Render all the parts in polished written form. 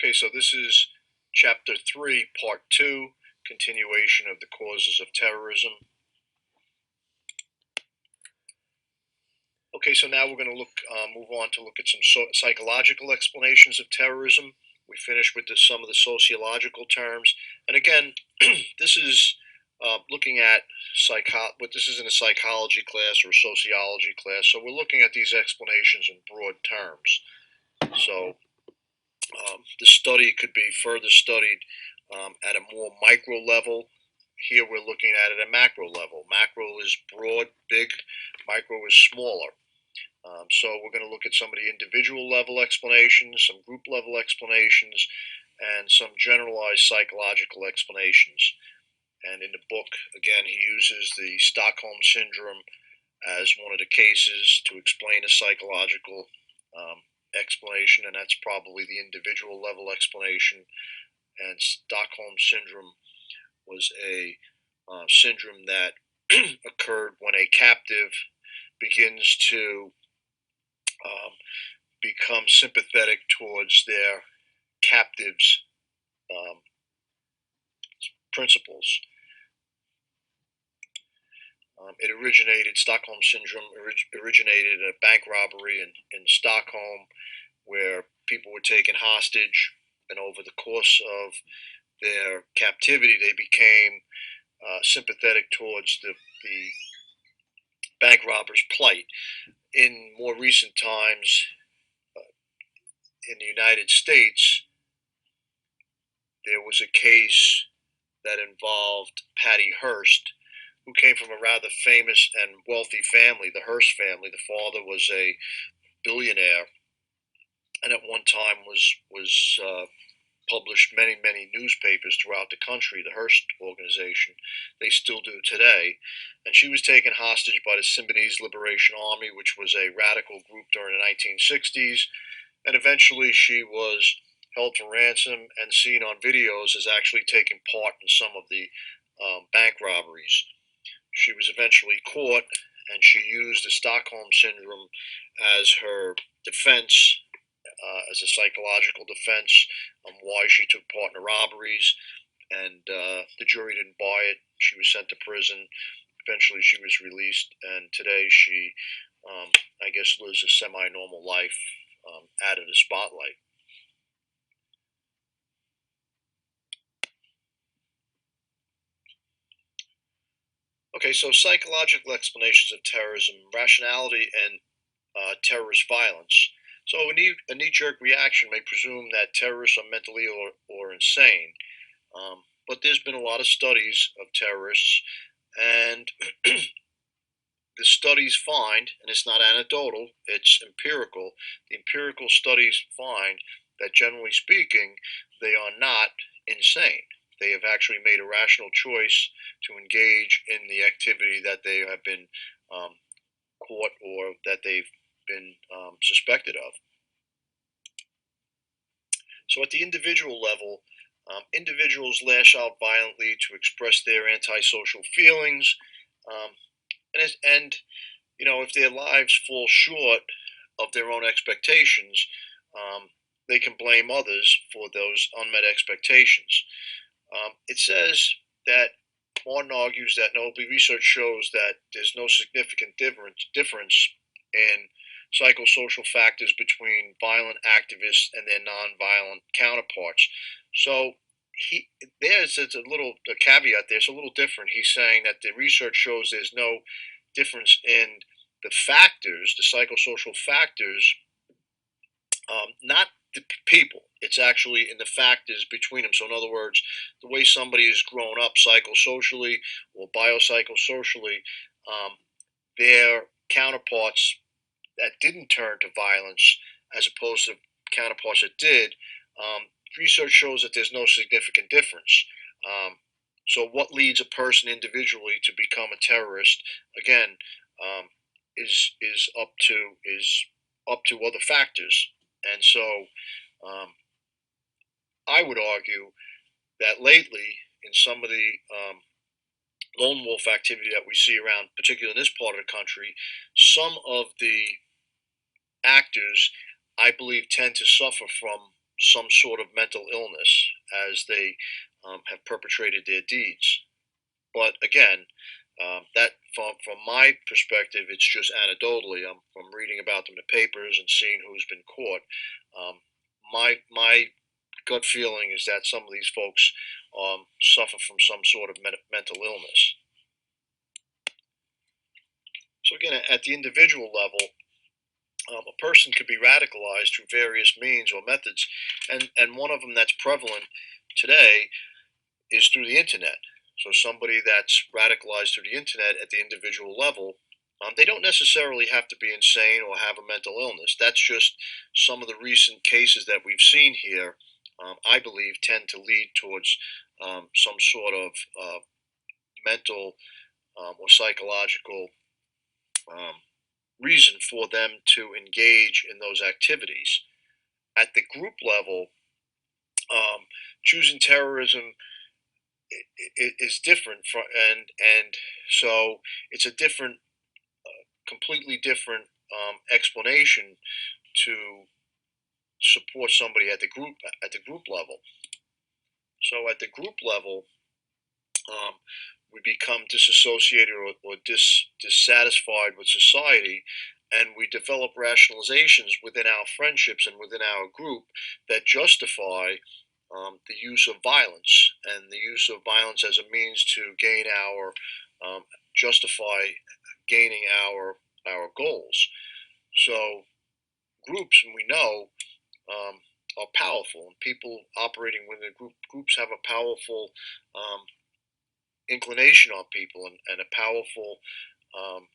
Okay, so this is Chapter 3, Part 2, continuation of the causes of terrorism. Okay, so now we're going to move on to look at some psychological explanations of terrorism. We finished with some of the sociological terms, and again, this is looking at but this isn't a psychology class or a sociology class, so we're looking at these explanations in broad terms. So the study could be further studied at a more micro level. Here we're looking at it at a macro level. Macro is broad, big, micro is smaller. So we're going to look at some of the individual level explanations, some group level explanations, and some generalized psychological explanations. And in the book, again, he uses the Stockholm Syndrome as one of the cases to explain a psychological explanation, and that's probably the individual level explanation. And Stockholm Syndrome was a syndrome that occurred when a captive begins to become sympathetic towards their captive's um, principles. Stockholm Syndrome originated a bank robbery in Stockholm where people were taken hostage, and over the course of their captivity, they became sympathetic towards the bank robber's plight. In more recent times, in the United States, there was a case that involved Patty Hearst, who came from a rather famous and wealthy family, the Hearst family. The father was a billionaire, and at one time was published many newspapers throughout the country. The Hearst organization, they still do today. And she was taken hostage by the Symbionese Liberation Army, which was a radical group during the 1960s. And eventually she was held for ransom and seen on videos as actually taking part in some of the bank robberies. She was eventually caught, and she used the Stockholm Syndrome as her defense, as a psychological defense on why she took part in the robberies. And the jury didn't buy it. She was sent to prison. Eventually, she was released, and today she, I guess, lives a semi-normal life out of the spotlight. Okay, so psychological explanations of terrorism, rationality, and terrorist violence. So a knee-jerk reaction may presume that terrorists are mentally ill or insane, but there's been a lot of studies of terrorists, and the studies find, and it's not anecdotal, it's empirical. The empirical studies find that generally speaking, they are not insane. They have actually made a rational choice to engage in the activity that they have been um, caught or that they've been suspected of. So at the individual level, individuals lash out violently to express their antisocial feelings, um, and if their lives fall short of their own expectations, they can blame others for those unmet expectations. It says that Martin argues that research shows that there's no significant difference in psychosocial factors between violent activists and their nonviolent counterparts. So he there's a caveat there. It's a little different. He's saying that the research shows there's no difference in the factors, the psychosocial factors, not the people. It's actually in the factors between them. So, in other words, the way somebody is grown up psychosocially or biopsychosocially, their counterparts that didn't turn to violence as opposed to counterparts that did, um, research shows that there's no significant difference. Um, so, what leads a person individually to become a terrorist? Again, um, is up to other factors, and so um, I would argue that lately, in some of the lone wolf activity that we see around, particularly in this part of the country, some of the actors, I believe, tend to suffer from some sort of mental illness as they have perpetrated their deeds. But again, that from my perspective, it's just anecdotally. I'm reading about them in the papers and seeing who's been caught. Um, my gut feeling is that some of these folks suffer from some sort of mental illness. So again, at the individual level, a person could be radicalized through various means or methods, and one of them that's prevalent today is through the internet. So somebody that's radicalized through the internet at the individual level, they don't necessarily have to be insane or have a mental illness. That's just some of the recent cases that we've seen here. I believe tend to lead towards some sort of mental or psychological um, reason for them to engage in those activities. At the group level, choosing terrorism is different from, and so it's a different, completely different explanation to support somebody at the group level. So at the group level, um, we become disassociated or dissatisfied with society, and we develop rationalizations within our friendships and within our group that justify the use of violence and the use of violence as a means to gain our justify gaining our goals. So groups, and we know, um, are powerful, and people operating within groups have a powerful um, inclination on people, and a powerful. Um,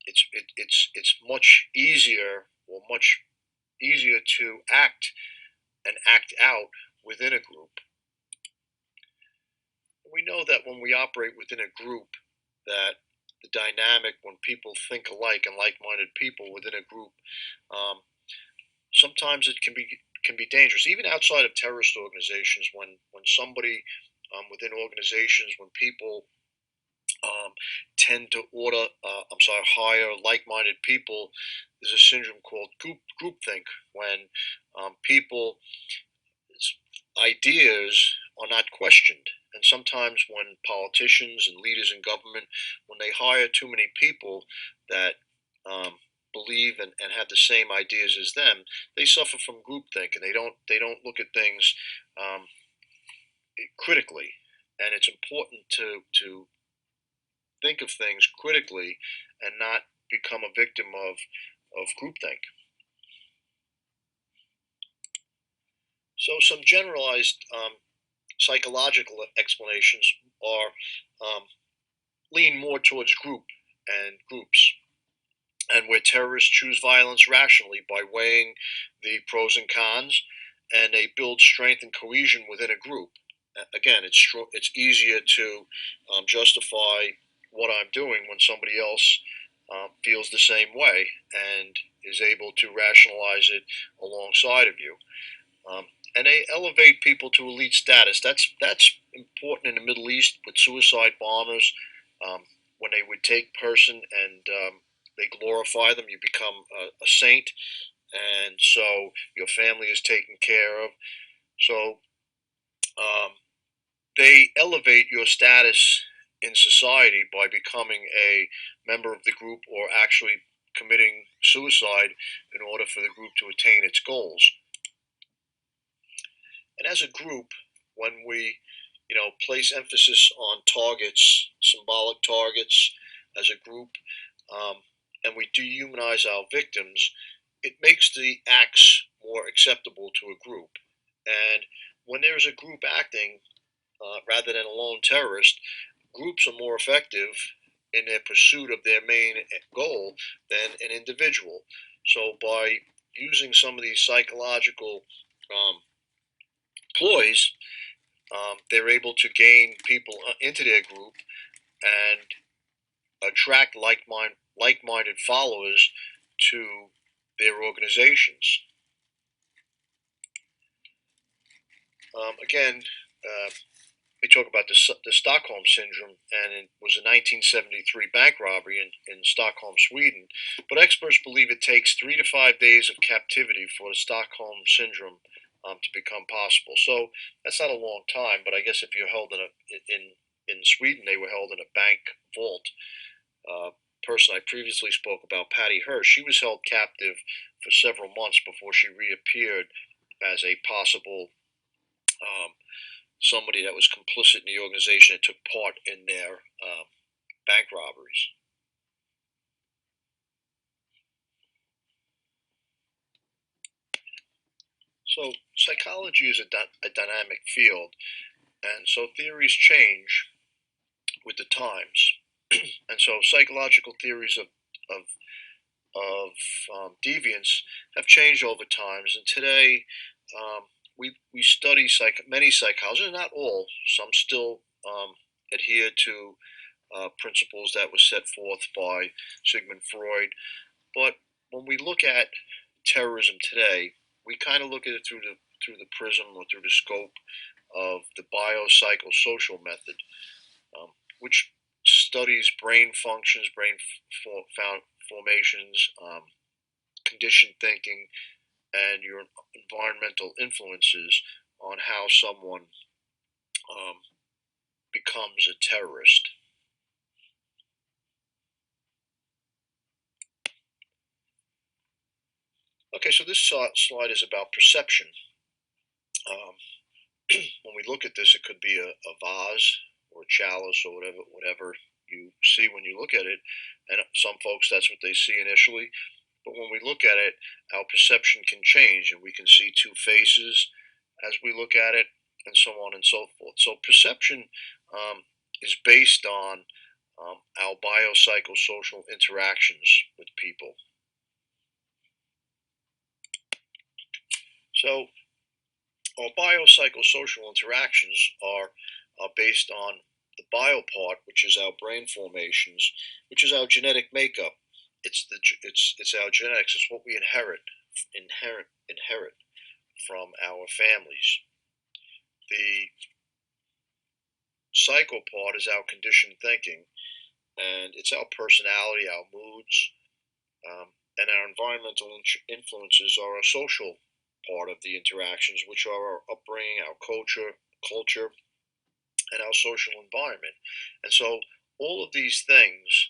it's much easier, or much easier to act and act out within a group. We know that when we operate within a group, that the dynamic when people think alike and like-minded people within a group, um, sometimes it can be dangerous, even outside of terrorist organizations. When somebody within organizations, when people tend to hire like-minded people. There's a syndrome called groupthink, when people ideas are not questioned. And sometimes when politicians and leaders in government, when they hire too many people that um, believe and have the same ideas as them, they suffer from groupthink, and they don't look at things um, critically. And it's important to think of things critically and not become a victim of groupthink. So some generalized psychological explanations are lean more towards groups, and where terrorists choose violence rationally by weighing the pros and cons, and they build strength and cohesion within a group. Again, it's easier to justify what I'm doing when somebody else feels the same way and is able to rationalize it alongside of you. Um, and they elevate people to elite status. That's important in the Middle East with suicide bombers. Um, when they would take person and they glorify them, you become a saint, and so your family is taken care of. So um, they elevate your status in society by becoming a member of the group, or actually committing suicide in order for the group to attain its goals. And as a group, when we, place emphasis on targets, symbolic targets, as a group, um, and we dehumanize our victims, it makes the acts more acceptable to a group. And when there's a group acting, rather than a lone terrorist, groups are more effective in their pursuit of their main goal than an individual. So by using some of these psychological ploys, they're able to gain people into their group and attract like-minded followers to their organizations. Again, we talk about the Stockholm syndrome, and it was a 1973 bank robbery in Stockholm, Sweden. But experts believe it takes 3 to 5 days of captivity for the Stockholm syndrome to become possible. So that's not a long time, but I guess if you're held in Sweden, they were held in a bank vault. Uh, Person I previously spoke about, Patty Hearst, she was held captive for several months before she reappeared as a possible um, somebody that was complicit in the organization that took part in their bank robberies. So psychology is a dynamic field, and so theories change with the times. And so psychological theories of deviance have changed over times. And today, we study many psychologists, not all. Some still adhere to principles that were set forth by Sigmund Freud. But when we look at terrorism today, we kind of look at it through the prism or through the scope of the biopsychosocial method, which studies brain functions, formations, conditioned thinking, and your environmental influences on how someone um, becomes a terrorist. Okay, so this slide is about perception. Um, when we look at this, it could be a vase or a chalice or whatever you see when you look at it. And some folks, that's what they see initially. But when we look at it, our perception can change, and we can see two faces as we look at it, and so on and so forth. So perception is based on our biopsychosocial interactions with people. So our biopsychosocial interactions are based on the bio part, which is our brain formations, which is our genetic makeup. It's our genetics. It's what we inherit from our families. The psycho part is our conditioned thinking, and it's our personality, our moods, and our environmental influences are our social part of the interactions, which are our upbringing, our culture, and our social environment. And so all of these things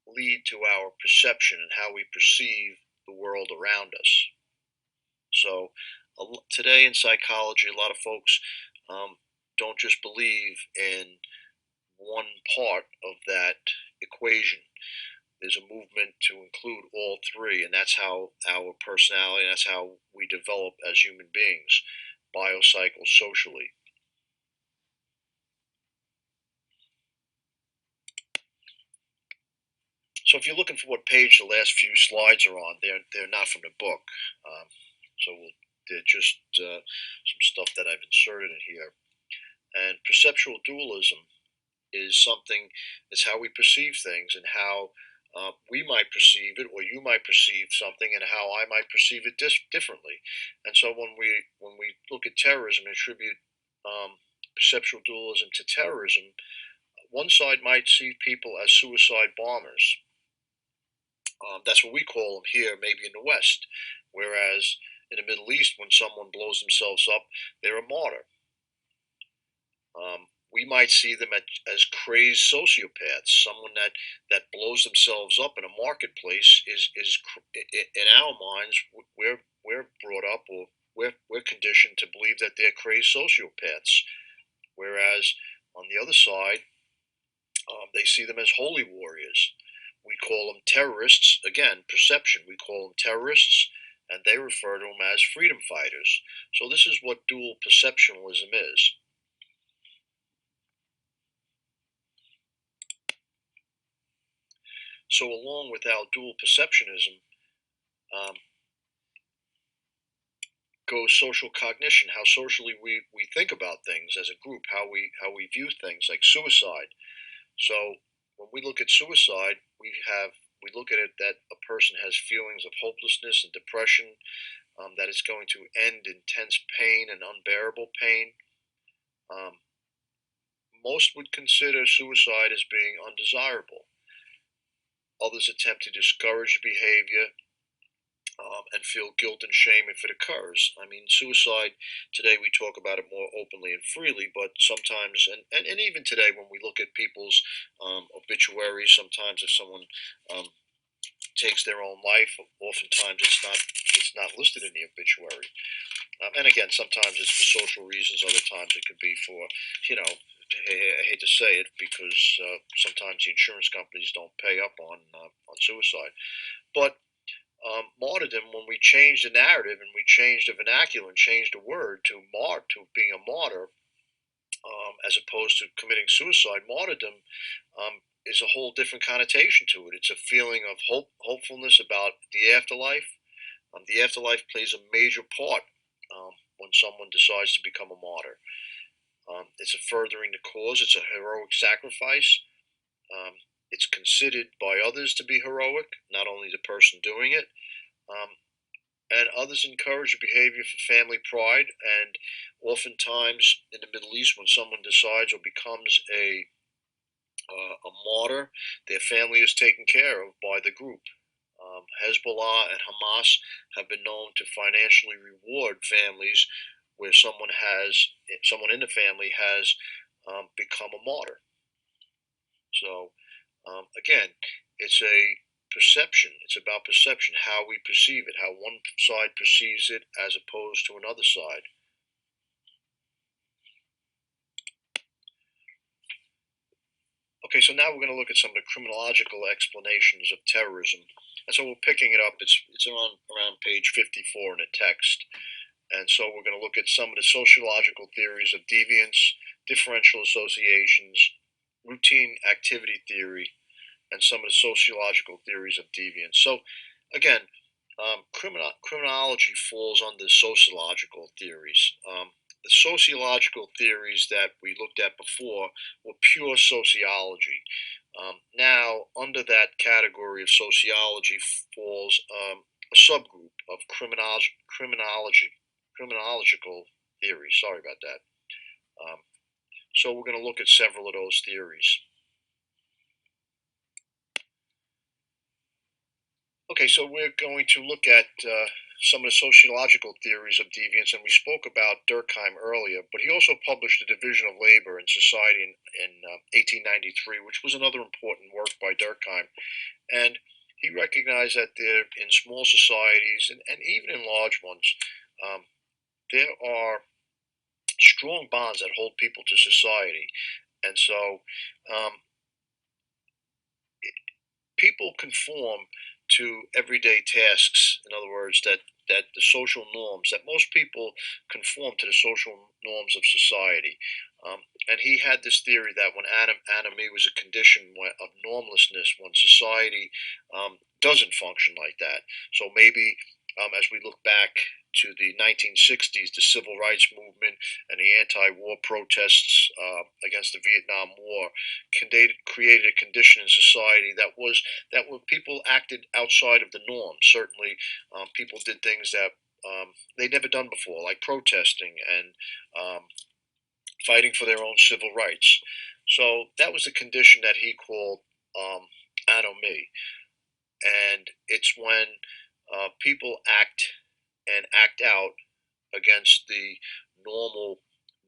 lead to our perception and how we perceive the world around us. So today in psychology, a lot of folks don't just believe in one part of that equation. There's a movement to include all three, and that's how our personality, and that's how we develop as human beings, biopsychosocially. So if you're looking for what page the last few slides are on, they're not from the book. Um, they're just some stuff that I've inserted in here. And perceptual dualism is something, it's how we perceive things and how we might perceive it, or you might perceive something, and how I might perceive it differently. And so when we look at terrorism and attribute perceptual dualism to terrorism, one side might see people as suicide bombers. That's what we call them here, maybe in the West. Whereas in the Middle East, when someone blows themselves up, they're a martyr. We might see them as crazed sociopaths. Someone that blows themselves up in a marketplace is in our minds, we're brought up, or we're conditioned to believe that they're crazed sociopaths. Whereas on the other side, they see them as holy warriors. We call them terrorists. Again, perception. We call them terrorists, and they refer to them as freedom fighters. So this is what dual perceptionalism is. So along with our dual perceptionism goes social cognition, how socially we think about things as a group, how we view things like suicide. So when we look at suicide, we look at it that a person has feelings of hopelessness and depression, that it's going to end in intense pain and unbearable pain. Um, Most would consider suicide as being undesirable. Others attempt to discourage behavior, and feel guilt and shame if it occurs. I mean, suicide today we talk about it more openly and freely, but sometimes, and even today when we look at people's obituaries, sometimes if someone um, takes their own life, oftentimes it's not listed in the obituary. And again, sometimes it's for social reasons. Other times it could be for, I hate to say it because sometimes the insurance companies don't pay up on suicide. But martyrdom, when we changed the narrative and we changed the vernacular and changed the word to being a martyr, as opposed to committing suicide, martyrdom is a whole different connotation to it. It's a feeling of hopefulness about the afterlife. The afterlife plays a major part when someone decides to become a martyr. It's a furthering the cause. It's a heroic sacrifice. Um, it's considered by others to be heroic, not only the person doing it. Um, and others encourage the behavior for family pride. And oftentimes in the Middle East, when someone decides or becomes a martyr, their family is taken care of by the group. Hezbollah and Hamas have been known to financially reward families where someone in the family has become a martyr. So again, it's a perception. It's about perception, how we perceive it, how one side perceives it as opposed to another side. Okay, so now we're going to look at some of the criminological explanations of terrorism. And so we're picking it up. It's around page 54 in the text. And so we're going to look at some of the sociological theories of deviance, differential associations, routine activity theory, and some of the sociological theories of deviance. So, again, criminology falls under sociological theories. The sociological theories that we looked at before were pure sociology. Now, under that category of sociology falls a subgroup of criminological theories. Sorry about that. Um, so we're going to look at several of those theories. Okay, so we're going to look at some of the sociological theories of deviance, and we spoke about Durkheim earlier, but he also published The Division of Labor and Society in 1893, which was another important work by Durkheim. And he recognized that there, in small societies and even in large ones, um, there are strong bonds that hold people to society. And so um, people conform to everyday tasks. In other words, that the social norms, that most people conform to the social norms of society. And he had this theory that when anomie was a condition of normlessness, when society doesn't function like that. So maybe as we look back to the 1960s, the civil rights movement and the anti-war protests against the Vietnam War created a condition in society that where people acted outside of the norm. Certainly, people did things that they'd never done before, like protesting and fighting for their own civil rights. So that was a condition that he called anomie, and it's when people act out against the normal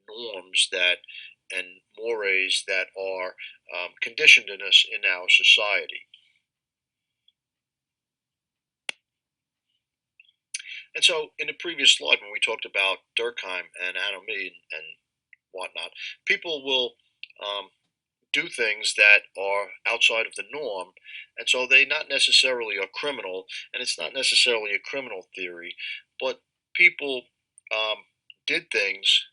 norms that and mores that are conditioned in us in our society. And so, in the previous slide, when we talked about Durkheim and anomie and whatnot, people will do things that are outside of the norm, and so they not necessarily are criminal, and it's not necessarily a criminal theory, but people um, did things,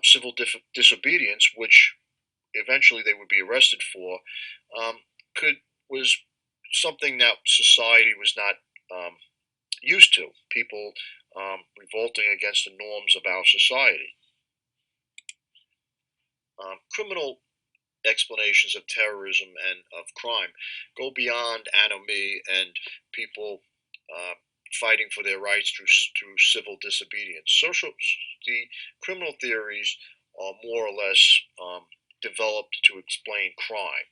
civil disobedience, which eventually they would be arrested for, um, could was something that society was not used to. People revolting against the norms of our society. Criminal explanations of terrorism and of crime go beyond anomie and people uh, fighting for their rights through civil disobedience. The criminal theories are more or less developed to explain crime.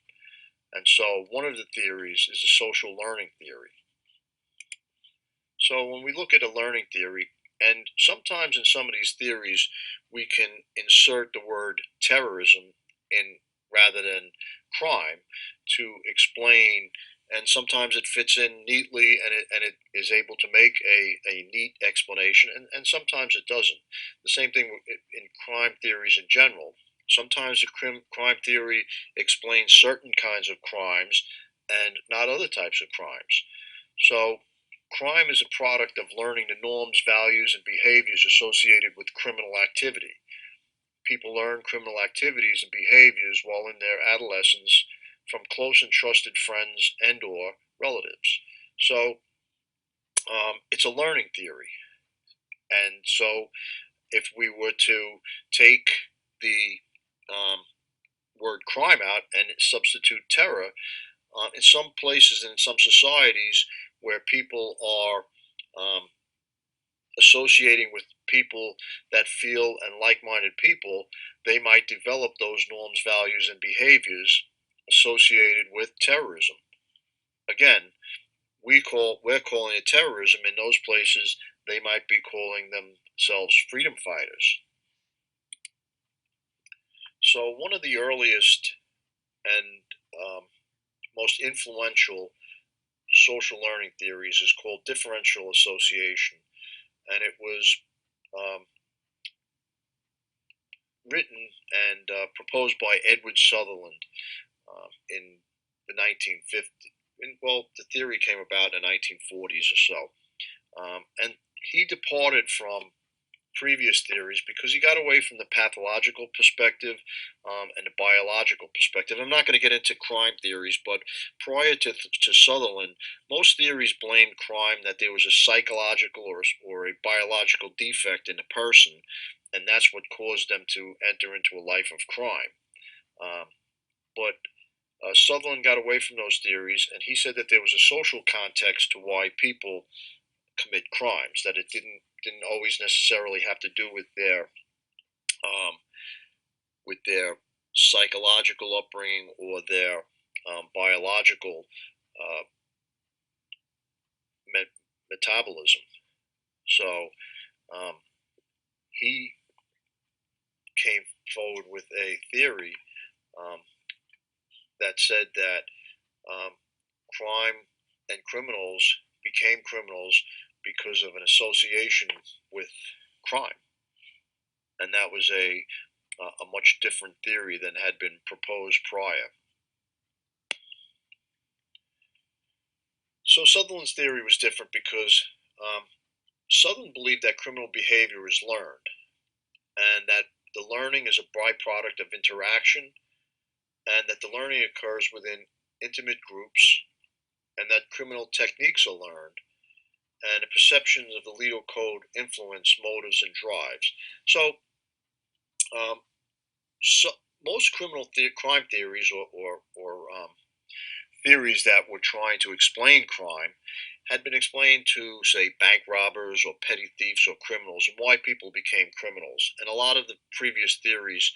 And so one of the theories is the social learning theory. So when we look at a learning theory, and sometimes in some of these theories, we can insert the word terrorism in rather than crime to explain, and sometimes it fits in neatly and it is able to make a neat explanation, and sometimes it doesn't. The same thing in crime theories in general. Sometimes the crime theory explains certain kinds of crimes and not other types of crimes. So crime is a product of learning the norms, values, and behaviors associated with criminal activity. People learn criminal activities and behaviors while in their adolescence from close and trusted friends and or relatives. So it's a learning theory. And so if we were to take the um, word crime out and substitute terror, in some places and in some societies where people are associating with people that feel and like-minded people, they might develop those norms, values, and behaviors associated with terrorism. Again, we're calling it terrorism. In those places, they might be calling themselves freedom fighters. So one of the earliest and most influential social learning theories is called differential association, and it was um, written and proposed by Edward Sutherland in the 1950s. Well, the theory came about in the 1940s or so, and he departed from previous theories because he got away from the pathological perspective and the biological perspective. I'm not going to get into crime theories, but prior to Sutherland, most theories blamed crime that there was a psychological or a biological defect in the person, and that's what caused them to enter into a life of crime. Um, but Sutherland got away from those theories, and he said that there was a social context to why people commit crimes. That it didn't always necessarily have to do um, with their psychological upbringing or their biological uh, metabolism. So um, he came forward with a theory um, that said that um, crime and criminals became criminals because of an association with crime, and that was a much different theory than had been proposed prior. So Sutherland's theory was different because Sutherland believed that criminal behavior is learned, and that the learning is a byproduct of interaction, and that the learning occurs within intimate groups, and that criminal techniques are learned, and the perceptions of the legal code influence motives and drives. So, um, so most crime theories or theories that were trying to explain crime had been explained to, say, bank robbers or petty thieves or criminals, and why people became criminals. And a lot of the previous theories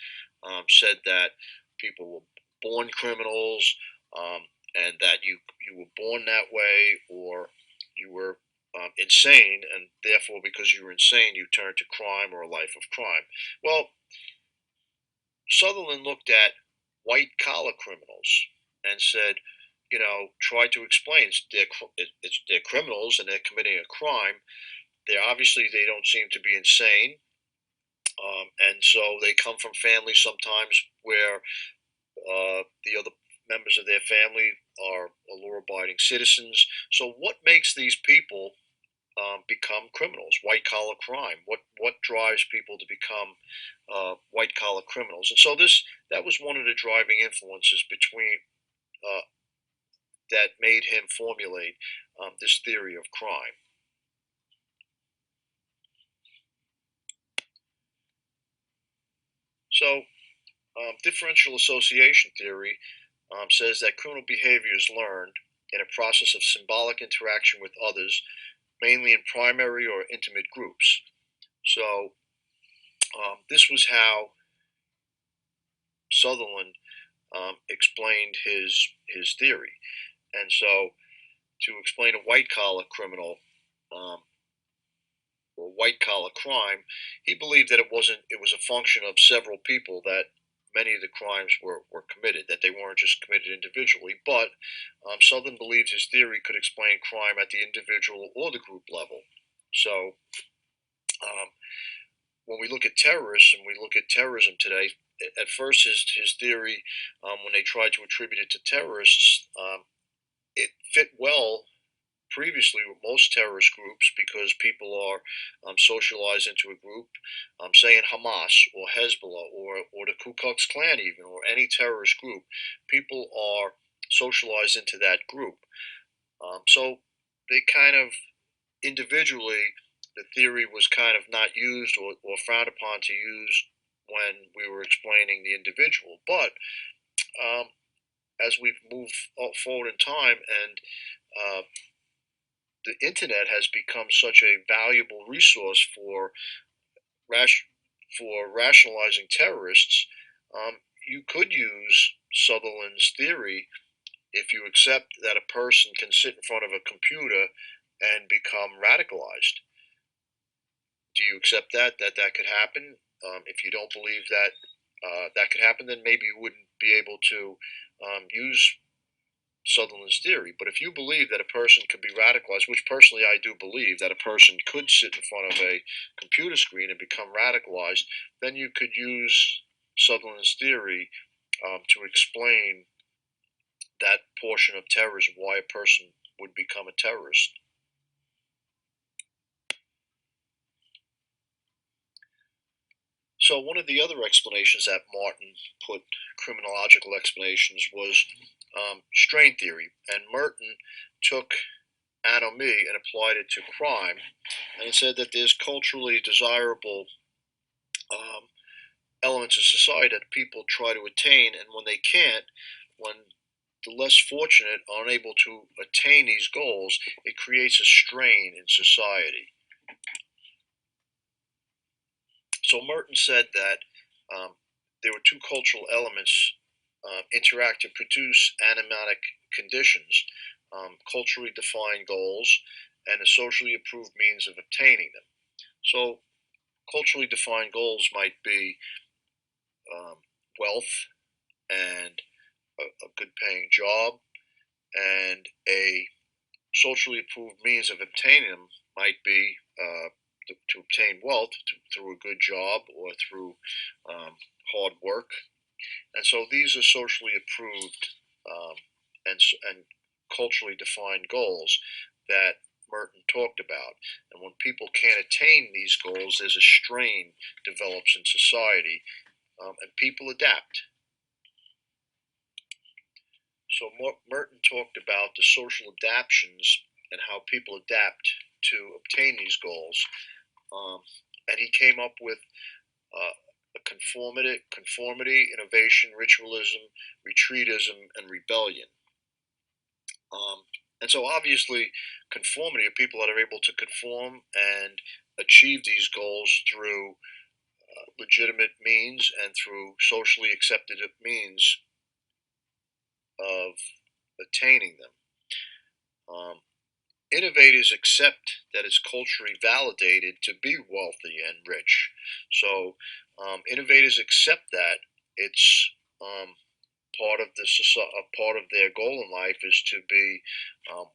said that people were born criminals, um, and that you were born that way, or you were insane, and therefore, because you were insane, you turned to crime or a life of crime. Well, Sutherland looked at white collar criminals and said, try to explain they're criminals and they're committing a crime. They don't seem to be insane, and so they come from families sometimes where the other members of their family are law-abiding citizens. So what makes these people become criminals? White collar crime. What drives people to become white collar criminals? And so that was one of the driving influences between uh, that made him formulate this theory of crime. So differential association theory says that criminal behavior is learned in a process of symbolic interaction with others, mainly in primary or intimate groups. So this was how Sutherland explained his theory. And so to explain a white collar criminal, um, or white collar crime, he believed that it was a function of several people that many of the crimes were committed, that they weren't just committed individually. But Southern believed his theory could explain crime at the individual or the group level. So um, when we look at terrorists and we look at terrorism today, at first his theory, when they tried to attribute it to terrorists, it fit well previously with most terrorist groups because people are socialized into a group, say in Hamas or Hezbollah or the Ku Klux Klan even or any terrorist group, people are socialized into that group. So they kind of individually, the theory was kind of not used or frowned upon to use when we were explaining the individual. But um, as we've moved forward in time and uh, the internet has become such a valuable resource ras- for rationalizing terrorists, you could use Sutherland's theory if you accept that a person can sit in front of a computer and become radicalized. Do you accept that could happen? If you don't believe that that could happen, then maybe you wouldn't be able to use Sutherland's theory. But if you believe that a person could be radicalized, which personally I do believe that a person could sit in front of a computer screen and become radicalized, then you could use Sutherland's theory to explain that portion of terrorism, why a person would become a terrorist. So one of the other explanations that Martin put, criminological explanations, was strain theory, and Merton took anomie and applied it to crime, and said that there's culturally desirable um, elements of society that people try to attain, and when they can't, when the less fortunate are unable to attain these goals, it creates a strain in society. So Merton said that there were two cultural elements interact to produce animatic conditions, culturally defined goals, and a socially approved means of obtaining them. So culturally defined goals might be um, wealth and a good paying job, and a socially approved means of obtaining them might be to obtain wealth through a good job or through um, hard work. And so these are socially approved um, and culturally defined goals that Merton talked about. And when people can't attain these goals, there's a strain develops in society, and people adapt. So Merton talked about the social adaptations and how people adapt to obtain these goals, um, and he came up with uh, a innovation, ritualism, retreatism, and rebellion. Um, and so, obviously, conformity are people that are able to conform and achieve these goals through legitimate means and through socially accepted means of attaining them. Um, Innovators accept that it's culturally validated to be wealthy and rich. So innovators accept that it's part of the part of their goal in life is to be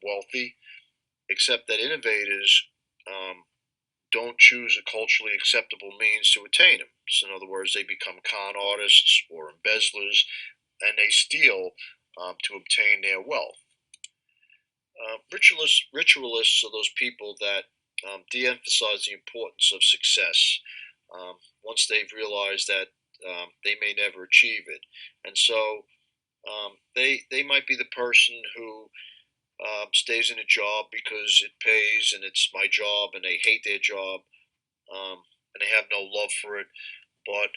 wealthy. Except that innovators don't choose a culturally acceptable means to attain them. So in other words, they become con artists or embezzlers, and they steal to obtain their wealth. Ritualists are those people that de-emphasize the importance of success once they've realized that they may never achieve it, and so they might be the person who stays in a job because it pays and it's my job, and they hate their job and they have no love for it, but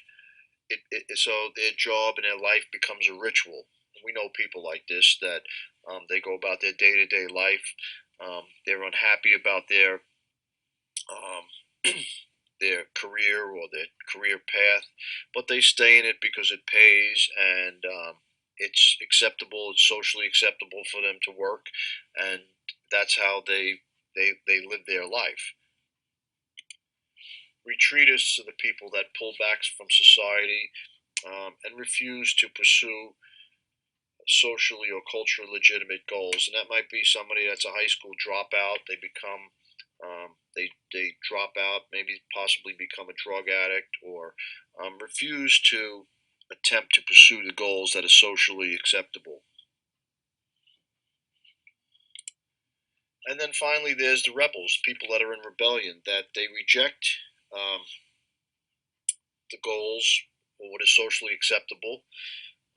so their job and their life becomes a ritual. We know people like this that they go about their day to day life. They're unhappy about um, their career or their career path, but they stay in it because it pays and it's acceptable. It's socially acceptable for them to work, and that's how they they live their life. Retreatists are the people that pull back from society and refuse to pursue socially or culturally legitimate goals, and that might be somebody that's a high school dropout. They become they drop out, maybe possibly become a drug addict, or refuse to attempt to pursue the goals that are socially acceptable. And then finally, there's the rebels, people that are in rebellion, that they reject um, the goals or what is socially acceptable.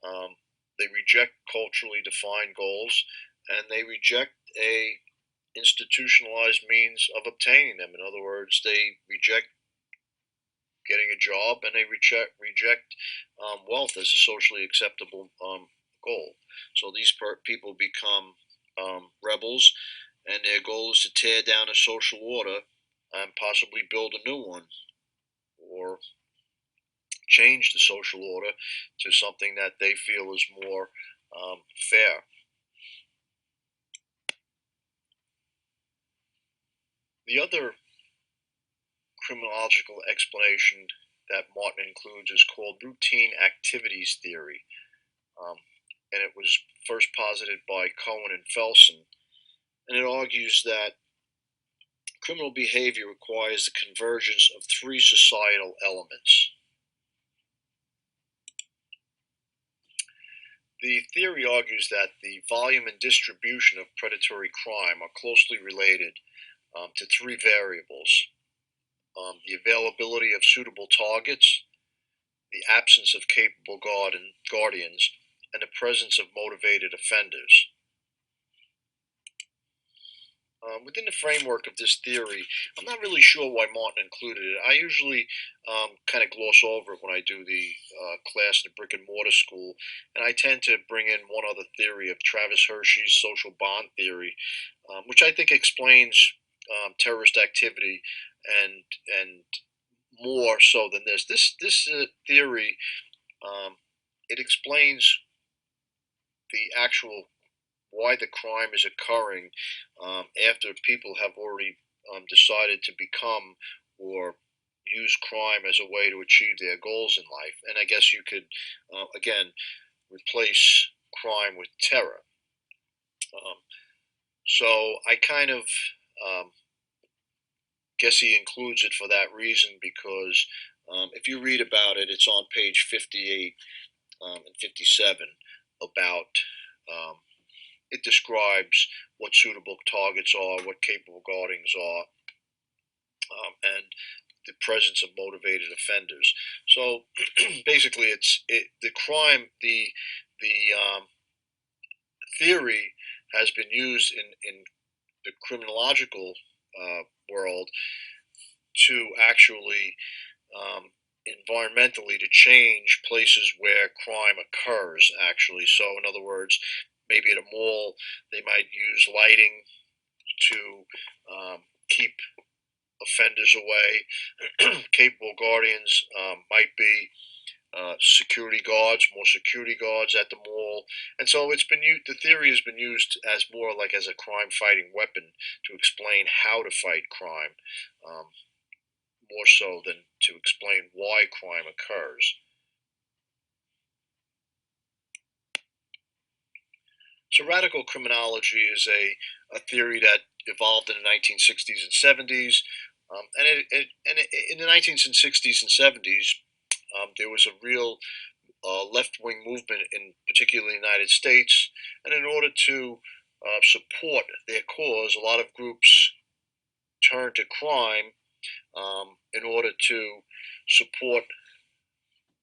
Um, they reject culturally defined goals, and they reject a institutionalized means of obtaining them. In other words, they reject getting a job, and they reject wealth as a socially acceptable goal. So these people become rebels, and their goal is to tear down a social order and possibly build a new one, or change the social order to something that they feel is more fair. The other criminological explanation that Martin includes is called routine activities theory, um, and it was first posited by Cohen and Felsen, and it argues that criminal behavior requires the convergence of three societal elements. The theory argues that the volume and distribution of predatory crime are closely related to three variables: the availability of suitable targets, the absence of capable guardians, and the presence of motivated offenders. Within the framework of this theory, I'm not really sure why Martin included it. I usually kind of gloss over it when I do the class in the brick and mortar school, and I tend to bring in one other theory of Travis Hershey's social bond theory, which I think explains terrorist activity and and more so than this. This theory um, it explains the actual why the crime is occurring after people have already decided to become or use crime as a way to achieve their goals in life. And I guess you could, again, replace crime with terror. Um, so I kind of um, guess he includes it for that reason because if you read about it, it's on page 58 and 57 about um, it describes what suitable targets are, what capable guardings are, and the presence of motivated offenders. So basically, the crime, the theory has been used in the criminological world to actually environmentally to change places where crime occurs. Actually, so in other words, maybe at a mall they might use lighting to keep offenders away. Capable guardians might be security guards, more security guards at the mall, and so it's been used. The theory has been used as more like as a crime-fighting weapon to explain how to fight crime, um, more so than to explain why crime occurs. So radical criminology is a theory that evolved in the 1960s and 70s. In the 1960s and 70s, there was a real left-wing movement, in particularly the United States, and in order to support their cause, a lot of groups turned to crime in order to support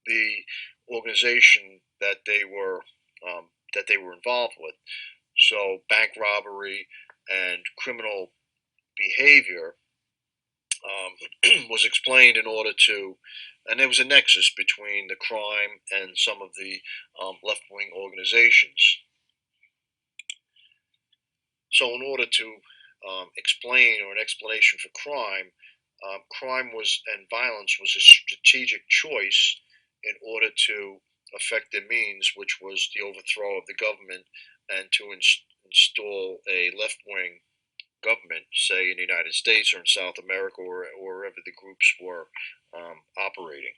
the organization that they were involved with. So bank robbery and criminal behavior was explained in order to, and there was a nexus between the crime and some of the left wing organizations. So, in order to explain or an explanation for crime, crime was and violence was a strategic choice in order to affect their means, which was the overthrow of the government and to install a left wing government, say in the United States or in South America or wherever the groups were operating.